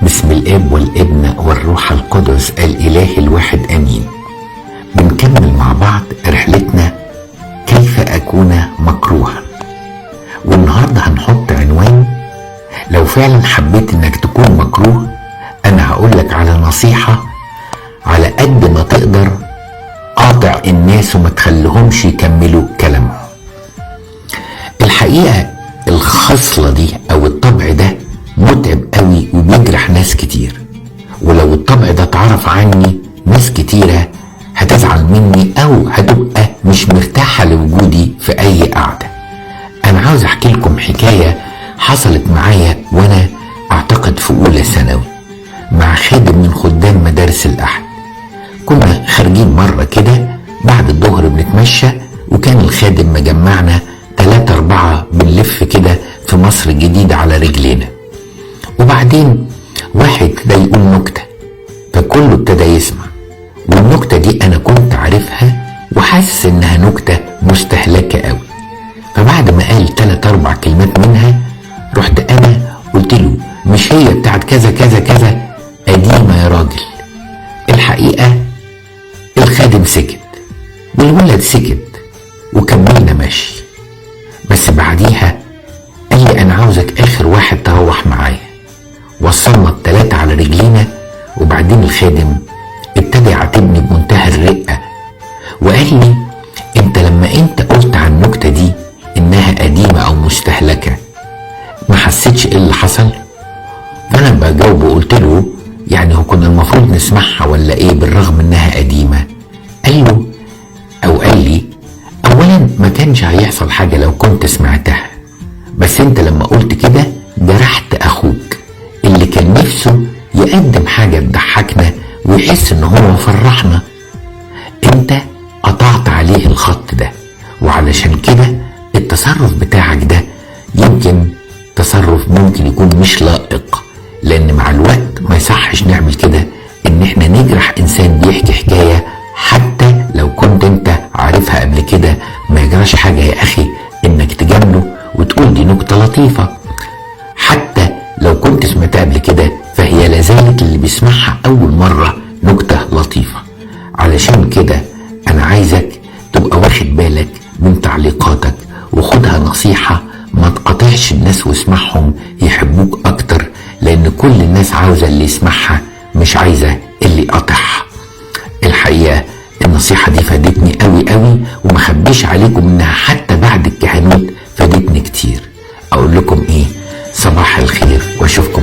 بسم الاب والابن والروح القدس الاله الواحد امين. بنكمل مع بعض رحلتنا كيف اكون مكروها، والنهارده هنحط عنوان لو فعلا حبيت انك تكون مكروه. انا هقولك على نصيحة على قد ما تقدر قاطع الناس وما تخليهمش يكملوا كلامهم. الحقيقة الخصلة دي او الطبع ده متعب قوي وبيجرح ناس كتير، ولو الطبع ده اتعرف عني ناس كتيرة هتزعل مني او هتبقى مش مرتاحة لوجودي في اي قعدة. انا عاوز احكي لكم حكاية حصلت معايا وانا اعتقد في اولى ثانوي مع خادم من خدام مدارس الاحد. كنا خارجين مرة كده بعد الظهر بنتمشى، وكان الخادم مجمعنا 3-4 بنلف كده في مصر الجديدة على رجلينا. وبعدين واحد ابتدى يقول نكتة، فكله ابتدى يسمع، والنكتة دي انا كنت عارفها وحاسس انها نكتة مستهلكة قوي. فبعد ما قال 3-4 كلمات منها رحت انا قلت له مش هي بتاعت كذا كذا كذا، قديمة يا راجل. الحقيقة الخادم سكت والولد سكت وكملنا ماشي، بس بعديها قال لي انا عاوزك اخر واحد تروح معايا. وصلنا ال3 على رجلينا، وبعدين الخادم ابتدى يعاتبني بمنتهى الرقة وقال لي انت لما انت قلت عن النكتة دي انها قديمة او مستهلكة ما حسيتش ايه اللي حصل؟ فانا بجاوب وقلت له يعني هو كنا المفروض نسمعها ولا ايه بالرغم انها قديمة؟ قال لي اولا ما كانش هيحصل حاجة لو كنت سمعتها، بس انت لما قلت كده جرحت اخوك اللي كان نفسه يقدم حاجة تضحكنا ويحس ان هو فرحنا. انت قطعت عليه الخط ده، وعلشان كده التصرف بتاعك ده يمكن تصرف ممكن يكون مش لائق، لان مع الوقت ما يصحش نعمل كده، ان احنا نجرح انسان بيحكي حكاية حتى لو كنت انت عارفها قبل كده. ما يجراش حاجة يا اخي انك تجامله وتقول دي نكتة لطيفة، حتى لو كنت سمعتها قبل كده فهي لازالت اللي بيسمعها اول مرة نكتة لطيفة. علشان كده انا عايزك تبقى واخد بالك من تعليقاتك وخدها نصيحة، ما تقاطعش الناس واسمعهم يحبوك اكتر، لان كل الناس عاوزة اللي يسمعها مش عايزة اللي يقاطعها. الحقيقة النصيحة دي فادتني قوي قوي، ومخبيش عليكم انها حتى بعد الكهنوت فادتني كتير. اقول لكم ايه؟ صباح الخير واشوفكم